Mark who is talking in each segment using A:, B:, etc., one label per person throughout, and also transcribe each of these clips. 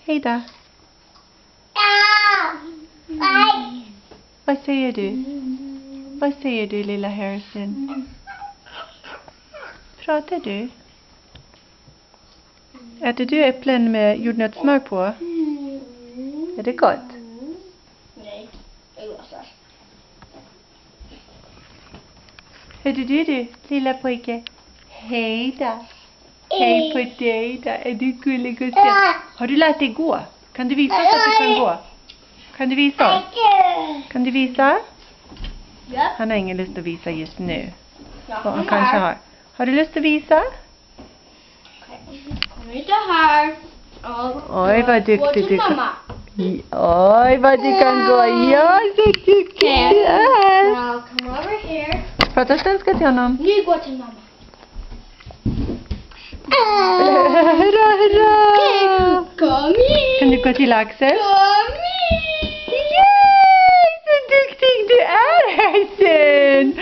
A: Hej då. Vad säger du? Vad säger du, lilla Harrison? Pratar du? Äter du äpplen med jordnötssmör på? Är det gott?
B: Nej, det går så.
A: Hörde du, lilla pojke? Hej då. Hej på dig då. Är du gullig och söt? Har du lärt dig gå? Kan du visa så att du kan gå? Kan du visa? Kan du visa?
B: Ja.
A: Han har ingen lust att visa just nu.
B: Ja,
A: Han kanske har. Har du lust att visa?
B: Kom inte här.
A: Oj, vad duktig
B: gå till
A: du kan.
B: mamma.
A: Oj, vad du kan gå. Ja, så duktig du är.
B: Now come over here.
A: Prata svenska till honom.
B: Nu går till mamma.
A: Hurra, hurra.
B: Kom hit.
A: Kan du gå till Axel?
B: Kom hit.
A: Yay! Så duktig du är, Harrison!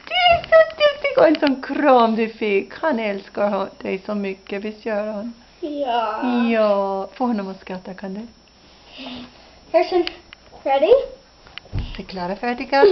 A: Du är så duktig! Och en sån kram du fick. Han älskar dig så mycket. Visst gör han?
B: Ja.
A: Ja. Få honom att skratta, kan du?
B: Harrison, ready?
A: Förklara färdiga.